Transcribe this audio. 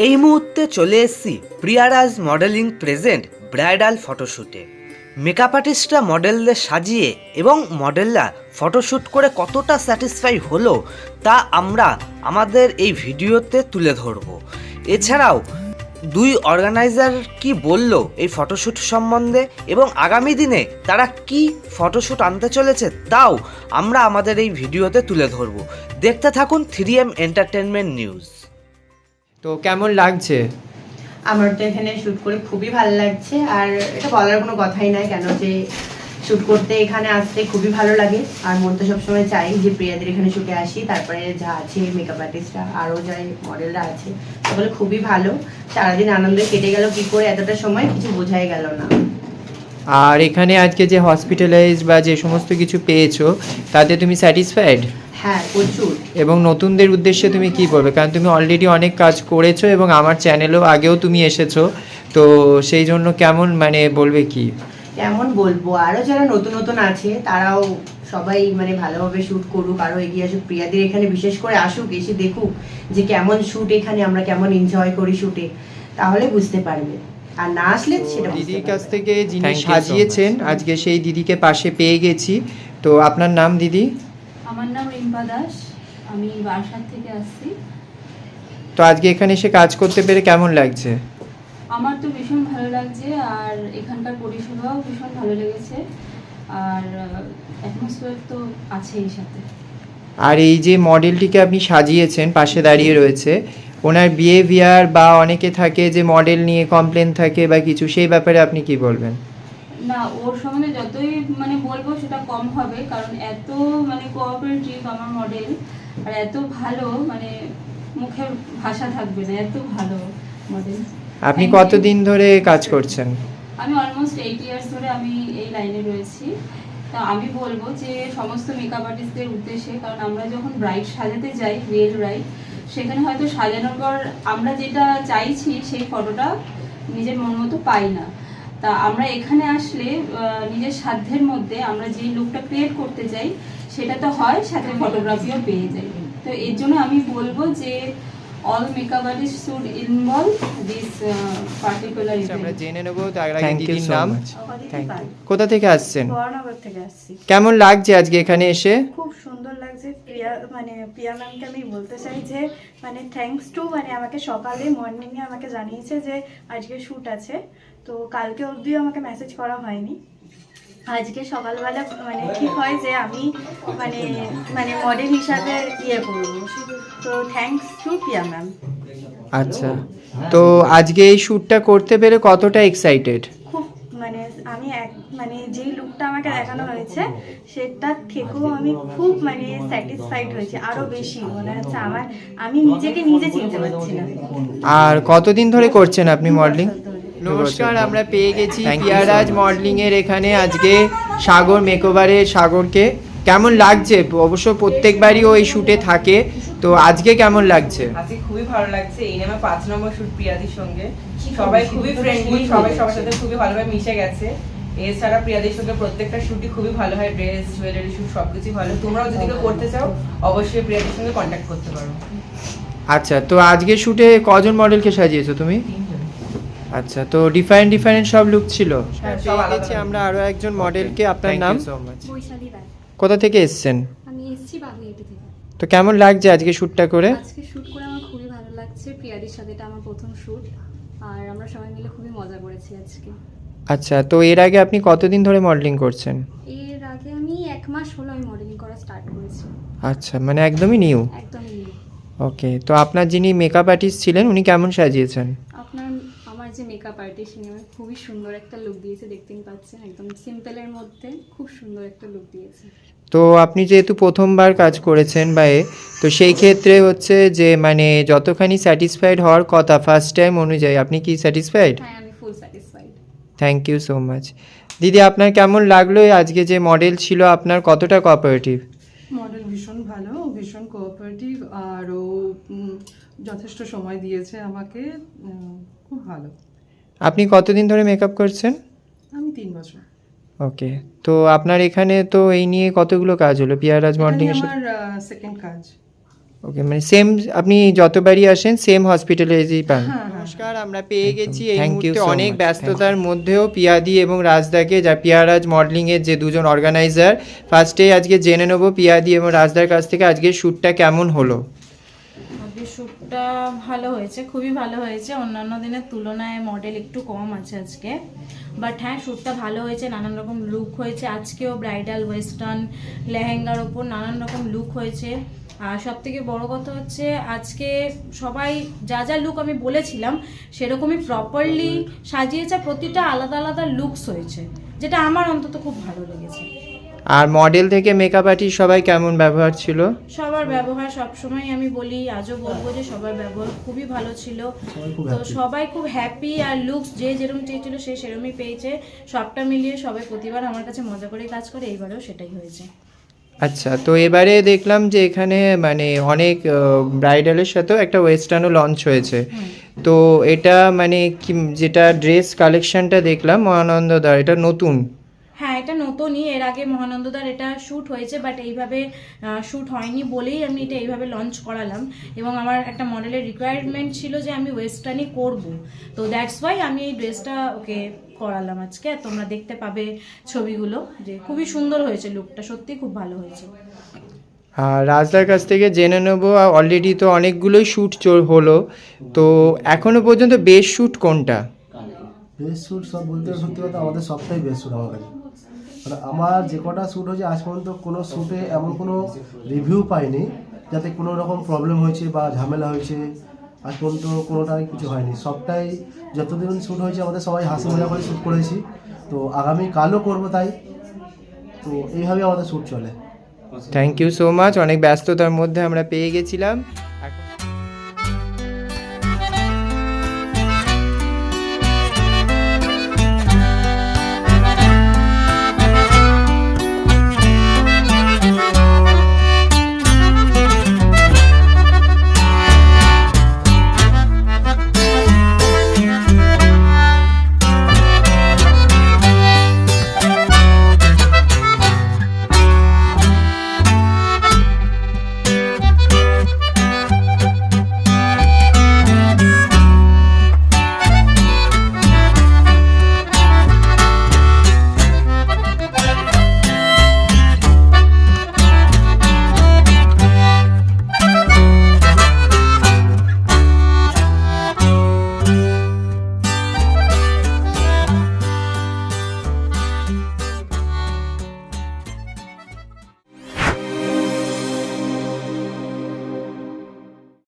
এই মুহূর্তে চলে এসেছি প্রিয়ারাজ মডেলিং প্রেজেন্ট ব্রাইডাল ফটোশ্যুটে। মেকআপ আর্টিস্টরা মডেলদের সাজিয়ে এবং মডেলরা ফটোশ্যুট করে কতটা স্যাটিসফাই হলো তা আমরা আমাদের এই ভিডিওতে তুলে ধরব। এছাড়াও দুই অর্গানাইজার কি বলল এই ফটোশ্যুট সম্বন্ধে এবং আগামী দিনে তারা কি ফটোশ্যুট আনতে চলেছে তাও আমরা আমাদের এই ভিডিওতে তুলে ধরব। দেখতে থাকুন 3M এন্টারটেনমেন্ট নিউজ। তো কেমন লাগছে? আমার তো এখানে শ্যুট করে খুবই ভালো লাগছে, আর এটা বলার কোনো কথাই নাই কেন যে শ্যুট করতে এখানে আসতে খুবই ভালো লাগে। আর মন তো সবসময় চাই যে প্রিয়াদের এখানে শ্যুটে আসি, তারপরে যা আছে মেকআপ আর্টিস্টরা আরও যাই মডেলরা আছে সকলে খুবই ভালো। সারাদিন আনন্দে কেটে গেল কি করে এতটা সময় কিছু বোঝাই গেল না। আর এখানে আজকে যে হসপিটালাইজ বা যে সমস্ত কিছু পেয়েছো তাতে তুমি স্যাটিসফাইড? হ্যাঁ, প্রচুর। এবং নতুনদের উদ্দেশ্যে তুমি কি বলবে? কারণ তুমি অলরেডি অনেক কাজ করেছো এবং আমার চ্যানেলেও আগেও তুমি এসেছো, তো সেই জন্য কেমন বলবে কি? কেমন বলবো, আরও যারা নতুন নতুন আছে তারাও সবাই ভালোভাবে শ্যুট করুক, আরও এগিয়ে আসুক, প্রিয়াদের এখানে বিশেষ করে আসুক, এসে দেখুক যে কেমন শ্যুট এখানে আমরা কেমন এনজয় করি শ্যুটে, তাহলে বুঝতে পারবে। আর না আসলে সেটা দিদির কাছ থেকে যিনি সাজিয়েছেন আজকে সেই দিদিকে পাশে পেয়ে গেছি। তো আপনার নাম দিদি? আমার নাম রিম্পা দাস, আমি বারাসাত থেকে আসছি। তো আজকে এখানে এসে কাজ করতে পেরে কেমন লাগছে? আমার তো ভীষণ ভালো লাগছে, আর এখানকার পরিষেবাও ভীষণ ভালো লেগেছে, আর অ্যাটমসফিয়ার তো আছেই সাথে। আর এই যে মডেলটিকে আপনি সাজিয়েছেন পাশে দাঁড়িয়ে রয়েছে, ওনার বিহেভিয়ার বা অনেকে থাকে যে মডেল নিয়ে কমপ্লেন থাকে বা কিছু, সেই ব্যাপারে আপনি কি বলবেন? না, ওর সম্বন্ধে যতই বলবো সেটা কম হবে, কারণ এত কোঅপারেটিভ আমার মডেল, আর এত ভালো মুখের ভাষা থাকবে না, এত ভালো মডেল। আপনি কতদিন ধরে কাজ করছেন? আমি অলমোস্ট 8 ইয়ার্স ধরে আমি এই লাইনে রয়েছি। তা আমি বলবো যে সমস্ত মেকআপ আর্টিস্টদের উদ্দেশ্যে, কারণ আমরা যখন ব্রাইড সাজাতে যাই, রিয়েল ব্রাইড, সেখানে হয়তো সাজানোর পর আমরা যেটা চাইছি সেই ফটোটা নিজের মন মতো পাই না। তা আমরা এখানে আসলে নিজের সাধ্যের মধ্যে আমরা যে লুকটা ক্রিয়েট করতে চাই সেটা তো হয়, সাথে ফটোগ্রাফিও পেয়ে যাই। তো এর জন্য আমি বলবো যে all makeup artists should involve this particular event. আমরা জেনে নেব তার আগে দিদির নাম। Thank you. কোথা থেকে আসছেন? বরানগর থেকে আসছি। কেমন লাগছে আজকে এখানে এসে? খুব সুন্দর লাগছে। প্রিয়া ম্যামকে আমি বলতে চাই যে থ্যাঙ্কস টু আমাকে সকালে মর্নিংয়ে আমাকে জানিয়েছে যে আজকে শ্যুট আছে, তো কালকে অবধিও আমাকে মেসেজ করা হয়নি। আজকে সকালবেলা ঠিক হয় যে আমি মডেল হিসাবে করবো, তো থ্যাঙ্কস টু প্রিয়া ম্যাম। আচ্ছা, তো আজকে এই শ্যুটটা করতে পেরে কতটা এক্সাইটেড? খুব আমি যেই লুকটা আমাকে দেখানো হয়েছে সেটার থেকেও আমি খুব স্যাটিসফাইড হয়েছি, আরো বেশি মনে হচ্ছে আমি নিজেকে নিজে চিনতে পারছি না। আর কতদিন ধরে করছেন আপনি মডেলিং? নমস্কার, নমস্কার, আমরা পেয়ে গেছি প্রিয়ারাজ মডেলিং এর এখানে আজকে সাগর মেকওভারের সাগরকে। কেমন লাগছে? অবশ্য প্রত্যেকবারই ও এই শুটে থাকে, তো আজকে কেমন লাগছে? আজকে খুবই ভালো লাগছে। এই নামে 5 নম্বর শুট প্রিয়াদির সঙ্গে, সবাই খুবই ফ্রেন্ডলি, সবাই সবার সাথে খুবই ভালোভাবে মিশে গেছে। এছাড়া প্রিয়াদির সঙ্গে প্রত্যেকটা শুটই খুবই ভালো হয়, ড্রেস, জুয়েলারি শুট সবকিছু ভালো। তোমরাও যদি কেউ করতে চাও অবশ্যই প্রিয়াদির সঙ্গে কন্ট্যাক্ট করতে পারো। আচ্ছা, তো আজকে শুটে কজন মডেলকে সাজিয়েছো তুমি? আচ্ছা, তো ডিফারেন্ট সব লুক ছিল। সব আলাদা। আমরা আরো একজন মডেলকে। আপনার নাম? বৈশালী রায়। কোথা থেকে এসেছেন? আমি এসেছি বাগুইয়াটি থেকে। তো কেমন লাগছে আজকে শ্যুটটা করে? আজকে শ্যুট করে আমার খুবই ভালো লাগছে। প্রিয়াদির সাথে এটা আমার প্রথম শ্যুট, আর আমরা সবাই মিলে খুবই মজা করেছি আজকে। আচ্ছা, তো এর আগে আপনি কতদিন ধরে মডেলিং করছেন? এর আগে আমি 1 মাস হলো আমি মডেলিং করা স্টার্ট করেছি। আচ্ছা, একদমই নিউ। একদমই new। ওকে, তো আপনার যিনি মেকআপ আর্টিস্ট ছিলেন উনি কেমন সাজিয়েছেন? আমার যে মেকআপ আর্টিস্ট উনি খুবই সুন্দর একটা লুক দিয়েছে, দেখতেই পাচ্ছেন, একদম সিম্পলের মধ্যে খুব সুন্দর একটা লুক দিয়েছে। তো আপনি যেহেতু প্রথমবার কাজ করেছেন তো সেই ক্ষেত্রে হচ্ছে যে যতখানি স্যাটিসফাইড হওয়ার কথা ফার্স্ট টাইম অনুযায়ী, আপনি কি স্যাটিসফাইড? হ্যাঁ, আমি full satisfied. Thank you so much. দিদি, আপনার কেমন লাগলো আজকে যে মডেল ছিল আপনার, কতটা কোঅপারেটিভ? মডেল ভীষণ ভালো, ভীষণ কোঅপারেটিভ, আর ও যথেষ্ট সময় দিয়েছে আমাকে, খুব ভালো। আপনি কতদিন ধরে মেকআপ করছেন? আমি 3 বছর। ওকে, তো আপনার এখানে তো এই নিয়ে কতগুলো কাজ হলো প্রিয়ারাজ মডেলিং এর সাথে? আমার সেকেন্ড কাজ। ওকে, মানে সেম আপনি যতবারই আসেন সেম হসপিটালাইজই পান। নমস্কার, আমরা পেয়ে গেছি এই মুহূর্তে অনেক ব্যস্ততার মধ্যেও পিয়াদি এবং রাজদাকে, যা পিয়ারাজ মডেলিংয়ের যে দুজন অর্গানাইজার। ফার্স্টে আজকে জেনে নেবো পিয়াদি এবং রাজদার কাছ থেকে আজকের শ্যুটটা কেমন হলো। আজকে শ্যুটটা ভালো হয়েছে, খুবই ভালো হয়েছে। অন্যান্য দিনের তুলনায় মডেল একটু কম আছে আজকে, বাট হ্যাঁ শ্যুটটা ভালো হয়েছে। নানান রকম লুক হয়েছে আজকেও, ব্রাইডাল, ওয়েস্টার্ন, লেহেঙ্গার ওপর নানান রকম লুক হয়েছে। আর সব থেকে বড় কথা হচ্ছে আজকে সবাই যা যা লুক আমি বলেছিলাম সেরকমই প্রপারলি সাজিয়েছে, প্রতিটা আলাদা আলাদা লুকস হয়েছে, যেটা আমার অন্তত খুব ভালো লেগেছে। আর মডেল থেকে মেকআপ আর্টিস্ট সবাই কেমন ব্যবহার ছিল? সবার ব্যবহার সবসময় আমি বলি, আজও বলবো যে সবার ব্যবহার খুবই ভালো ছিল। তো সবাই খুব হ্যাপি, আর লুকস যে যেরকম চেয়েছিল সে সেরকমই পেয়েছে। সবটা মিলিয়ে সবাই প্রতিবার আমার কাছে মজা করে কাজ করে, এইবারেও সেটাই হয়েছে। আচ্ছা, তো এবারে দেখলাম যে এখানে মানে অনেক ব্রাইডালের সাথেও একটা ওয়েস্টার্নও লঞ্চ হয়েছে। তো এটা মানে কি, যেটা ড্রেস কালেকশনটা দেখলাম মহানন্দদার, এটা নতুন? হ্যাঁ, এটা নতুনই। এর আগে মহানন্দদার এটা শ্যুট হয়েছে, বাট এইভাবে শ্যুট হয়নি বলেই আমি এটা এইভাবে লঞ্চ করালাম। এবং আমার একটা মডেলের রিকোয়ারমেন্ট ছিল যে আমি ওয়েস্টার্নই করব, তো দ্যাটস ওয়াই আমি এই ড্রেসটা ওকে করালাম আজকে। তোমরা দেখতে পাবে ছবিগুলো যে খুবই সুন্দর হয়েছে, লুকটা সত্যি খুব ভালো হয়েছে। আর রাজদার কাছ থেকে জেনে নেবো, অলরেডি তো অনেকগুলোই শ্যুট হলো, তো এখনো পর্যন্ত বেস্ট শ্যুট কোনটা? বেস্ট শ্যুট সব বলতে সত্যি কথা আমাদের সবটাই বেস্ট শ্যুট আমার কাছে। মানে আমার যে কটা শ্যুট হয়েছে আজ পর্যন্ত কোনো শ্যুটে এমন কোনো রিভিউ পাইনি যাতে কোনো রকম প্রবলেম হয়েছে বা ঝামেলা হয়েছে। আজ পর্যন্ত কোনোটাই কিছু হয়নি, সবটাই যতদিন শ্যুট হয়েছে আমাদের সবাই হাসি মজা করে শ্যুট করেছি। তো আগামী কালও করবো তাই, তো এইভাবে আমাদের শ্যুট চলে। Thank you so much. অনেক ব্যস্ততার মধ্যে আমরা পেয়ে গেছিলাম।